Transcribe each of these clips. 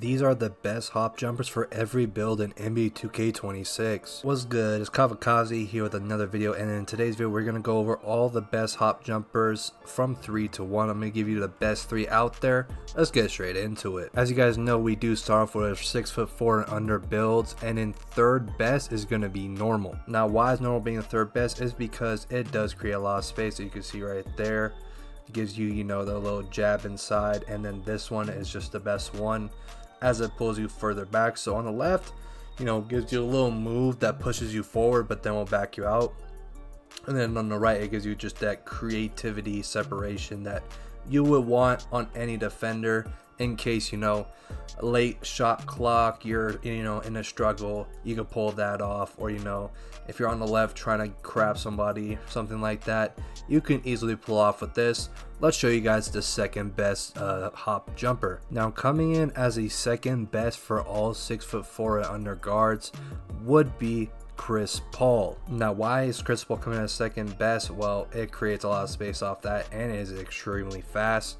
These are the best hop jumpers for every build in NBA 2K26. What's good? It's Kavikaze here with another video, and in today's video we're going to go over all the best hop jumpers from 3 to 1. I'm going to give you the best 3 out there. Let's get straight into it. As you guys know, we do start off with 6'4" and under builds, and in third best is going to be normal. Now why is normal being the third best is because it does create a lot of space, so you can see right there. It gives you, the little jab inside, and then this one is just the best one as it pulls you further back. So on the left, gives you a little move that pushes you forward but then will back you out, and then on the right it gives you just that creativity separation that you would want on any defender in case late shot clock, you're in a struggle, you can pull that off. Or if you're on the left trying to crab somebody, something like that, you can easily pull off with this. Let's show you guys the second best hop jumper. Now coming in as a second best for all 6'4" and under guards would be Chris Paul. Now why is Chris Paul coming in as second best? Well, it creates a lot of space off that, and it is extremely fast,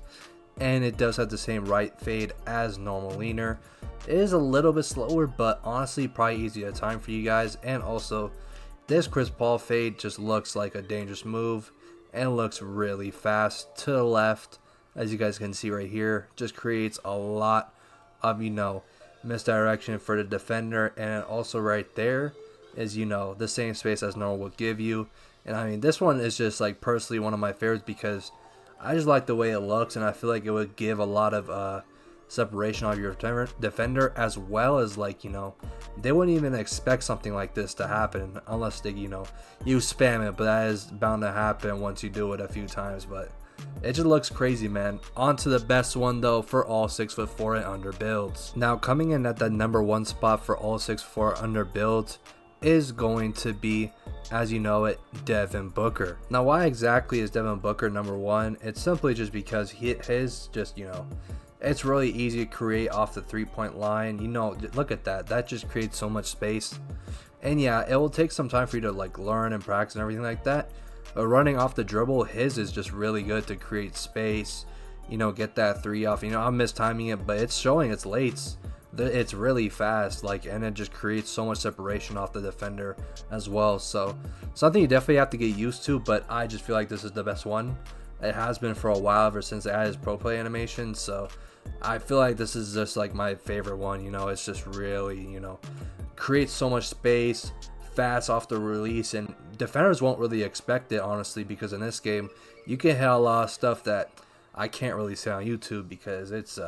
and it does have the same right fade as normal leaner. It is a little bit slower, but honestly probably easier to time for you guys. And also this Chris Paul fade just looks like a dangerous move and looks really fast to the left, as you guys can see right here. Just creates a lot of misdirection for the defender, and also right there is the same space as normal will give you. And I mean, this one is just like personally one of my favorites because I just like the way it looks, and I feel like it would give a lot of separation of your defender, as well as they wouldn't even expect something like this to happen unless they you spam it, but that is bound to happen once you do it a few times. But it just looks crazy, man. On to the best one though for all 6'4" and under builds. Now coming in at the number 1 spot for all 6'4" under builds is going to be, as you know it, Devin Booker. Now why exactly is Devin Booker number 1? It's simply just because his just it's really easy to create off the 3-point line. Look at that just creates so much space. And yeah, it will take some time for you to learn and practice and everything like that, but running off the dribble, his is just really good to create space, get that 3 off. I'm mistiming it, but it's showing its lates. It's really fast, and it just creates so much separation off the defender as well. So something you definitely have to get used to, but I just feel like this is the best one. It has been for a while, ever since they added pro play animation. So I feel like this is just my favorite one. It's just really creates so much space, fast off the release, and defenders won't really expect it, honestly, because in this game you can hit a lot of stuff that I can't really say on YouTube because it's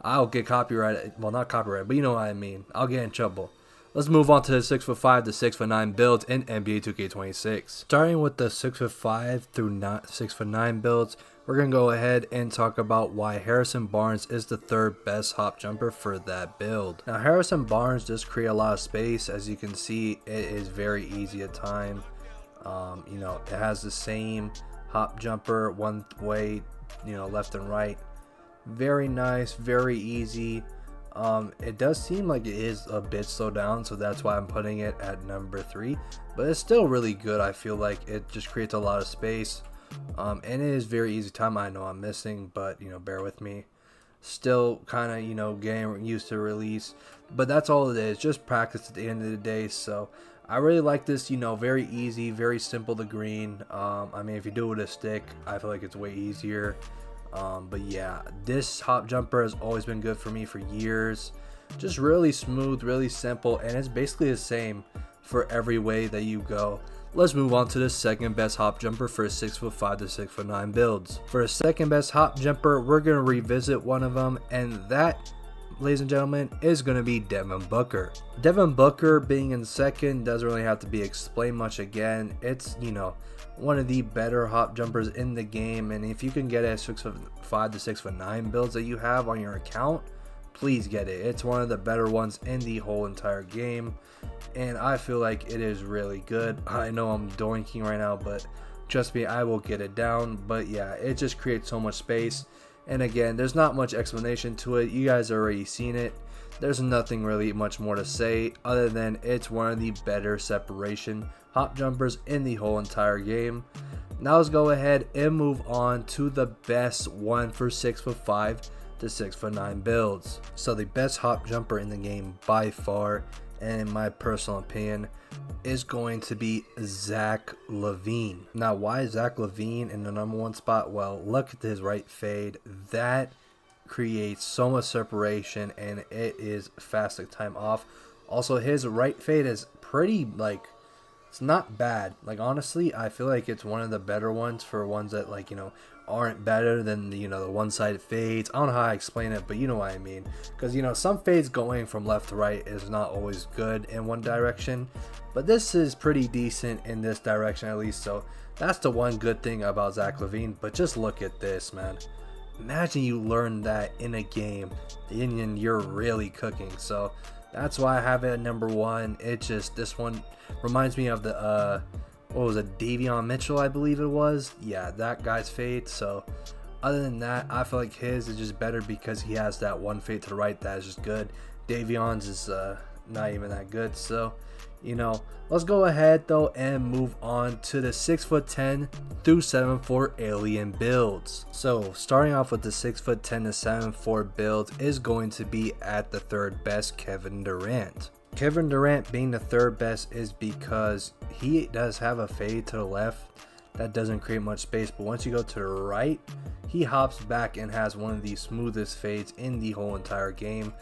I'll get copyrighted. Well, not copyrighted, but you know what I mean. I'll get in trouble. Let's move on to the 6'5" to 6'9" builds in NBA 2K26. Starting with the 6'5" through 6'9" builds, we're going to go ahead and talk about why Harrison Barnes is the third best hop jumper for that build. Now Harrison Barnes does create a lot of space. As you can see, it is very easy to time. It has the same hop jumper one way, left and right. Very nice, very easy. It does seem like it is a bit slowed down, so that's why I'm putting it at number 3, but it's still really good. I feel like it just creates a lot of space, and it is very easy time. I know I'm missing, but bear with me. Still kind of getting used to release, but that's all it is, just practice at the end of the day. So I really like this. Very easy, very simple to green. I mean, if you do it with a stick, I feel like it's way easier. But yeah, this hop jumper has always been good for me for years. Just really smooth, really simple, and it's basically the same for every way that you go. Let's move on to the second best hop jumper for 6'5" to 6'9" builds. For a second best hop jumper, we're going to revisit one of them, and that, ladies and gentlemen, is going to be Devin Booker. Devin Booker being in second doesn't really have to be explained much again. It's one of the better hop jumpers in the game, and if you can get a 6'5" to 6'9" builds that you have on your account, please get it. It's one of the better ones in the whole entire game, and I feel like it is really good. I know I'm doinking right now, but trust me, I will get it down. But yeah, it just creates so much space, and again, there's not much explanation to it. You guys already seen it. There's nothing really much more to say other than it's one of the better separation hop jumpers in the whole entire game. Now let's go ahead and move on to the best one for 6'5" to 6'9" builds. So the best hop jumper in the game by far, and in my personal opinion, is going to be Zach LaVine. Now, why is Zach LaVine in the number 1 spot? Well, look at his right fade. That creates so much separation, and it is fast time off. Also, his right fade is pretty, like, it's not bad. Like, honestly, I feel like it's one of the better ones for ones that, like, you know, aren't better than the, you know, the one-sided fades. I don't know how I explain it, but you know what I mean. Because, you know, some fades going from left to right is not always good in one direction, but this is pretty decent in this direction at least. So that's the one good thing about Zach LaVine. But just look at this, man. Imagine you learn that in a game, and you're really cooking. So that's why I have it at number 1. It just, this one reminds me of the what was it, Davion Mitchell, I believe it was. Yeah, that guy's fade. So other than that, I feel like his is just better because he has that one fade to the right that is just good. Davion's is not even that good. So, you know, let's go ahead though and move on to the 6'10" through 7'4" alien builds. So starting off with the 6'10" to 7'4" build is going to be at the 3rd best, Kevin Durant. Kevin Durant being the 3rd best is because he does have a fade to the left that doesn't create much space, but once you go to the right, he hops back and has one of the smoothest fades in the whole entire game.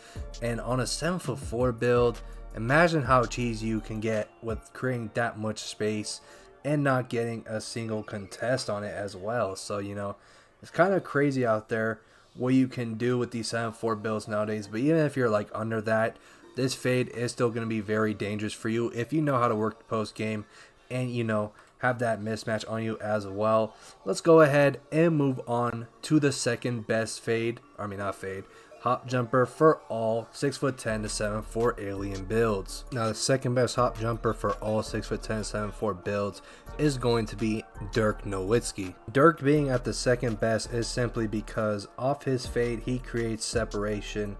And on a 7'4" build, imagine how cheesy you can get with creating that much space and not getting a single contest on it as well. So, you know, it's kind of crazy out there what you can do with these 7'4" builds nowadays. But even if you're like under that, this fade is still going to be very dangerous for you if you know how to work the post game and, you know, have that mismatch on you as well. Let's go ahead and move on to the 2nd best fade. I mean, not fade. Hop jumper for all 6'10" to 7'4" alien builds. Now, the 2nd best hop jumper for all 6'10" to 7'4" builds is going to be Dirk Nowitzki. Dirk being at the 2nd best is simply because off his fade, he creates separation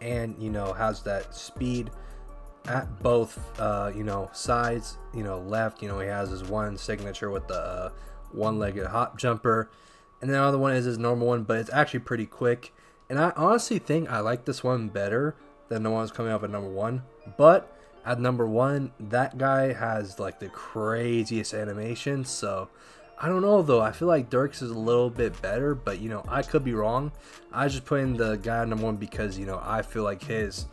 and, you know, has that speed at both, you know, sides. You know, left, you know, he has his one signature with the one-legged hop jumper, and then the other one is his normal one, but it's actually pretty quick. And I honestly think I like this one better than the ones coming up at number 1. But at number 1, that guy has like the craziest animation. So I don't know though. I feel like Dirk's is a little bit better, but you know, I could be wrong. I just put in the guy at number 1 because, you know, I feel like his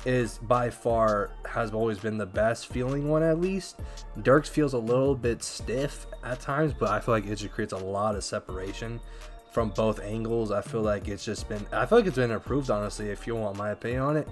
is by far has always been the best feeling one. At least Dirk's feels a little bit stiff at times, but I feel like it just creates a lot of separation from both angles. I feel like it's been improved, honestly, if you want my opinion on it.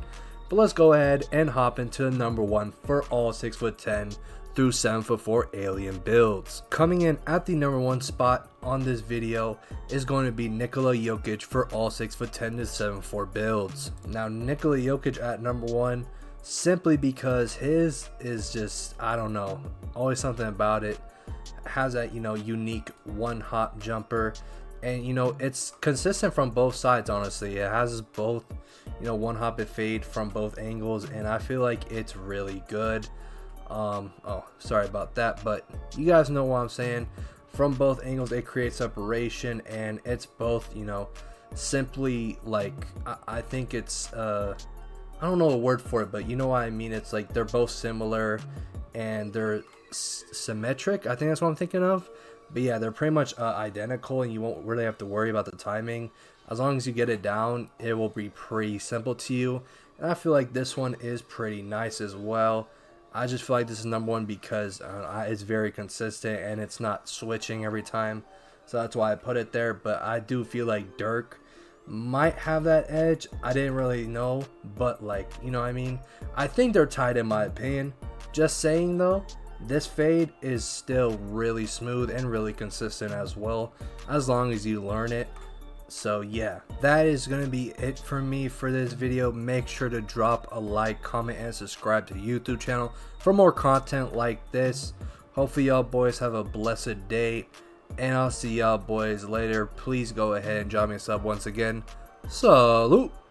But let's go ahead and hop into number 1 for all 6'10" through 7'4" alien builds. Coming in at the number 1 spot on this video is going to be Nikola Jokic for all 6'10" to 7'4" builds. Now, Nikola Jokic at number 1 simply because his is just, I don't know, always something about it. Has that, you know, unique one hop jumper. And, you know, it's consistent from both sides, honestly. It has both, you know, one hop and fade from both angles, and I feel like it's really good. Oh, sorry about that, but you guys know what I'm saying. From both angles, it creates separation, and it's both, you know, simply like, I think it's, I don't know a word for it, but you know what I mean. It's like they're both similar, and they're symmetric. I think that's what I'm thinking of. But yeah, they're pretty much identical, and you won't really have to worry about the timing. As long as you get it down, it will be pretty simple to you. And I feel like this one is pretty nice as well. I just feel like this is number 1 because it's very consistent and it's not switching every time. So that's why I put it there. But I do feel like Dirk might have that edge. I didn't really know, but like, you know what I mean? I think they're tied in my opinion. Just saying though, this fade is still really smooth and really consistent as well, as long as you learn it. So yeah, that is going to be it for me for this video. Make sure to drop a like, comment, and subscribe to the YouTube channel for more content like this. Hopefully y'all boys have a blessed day, and I'll see y'all boys later. Please go ahead and drop me a sub once again. Salute!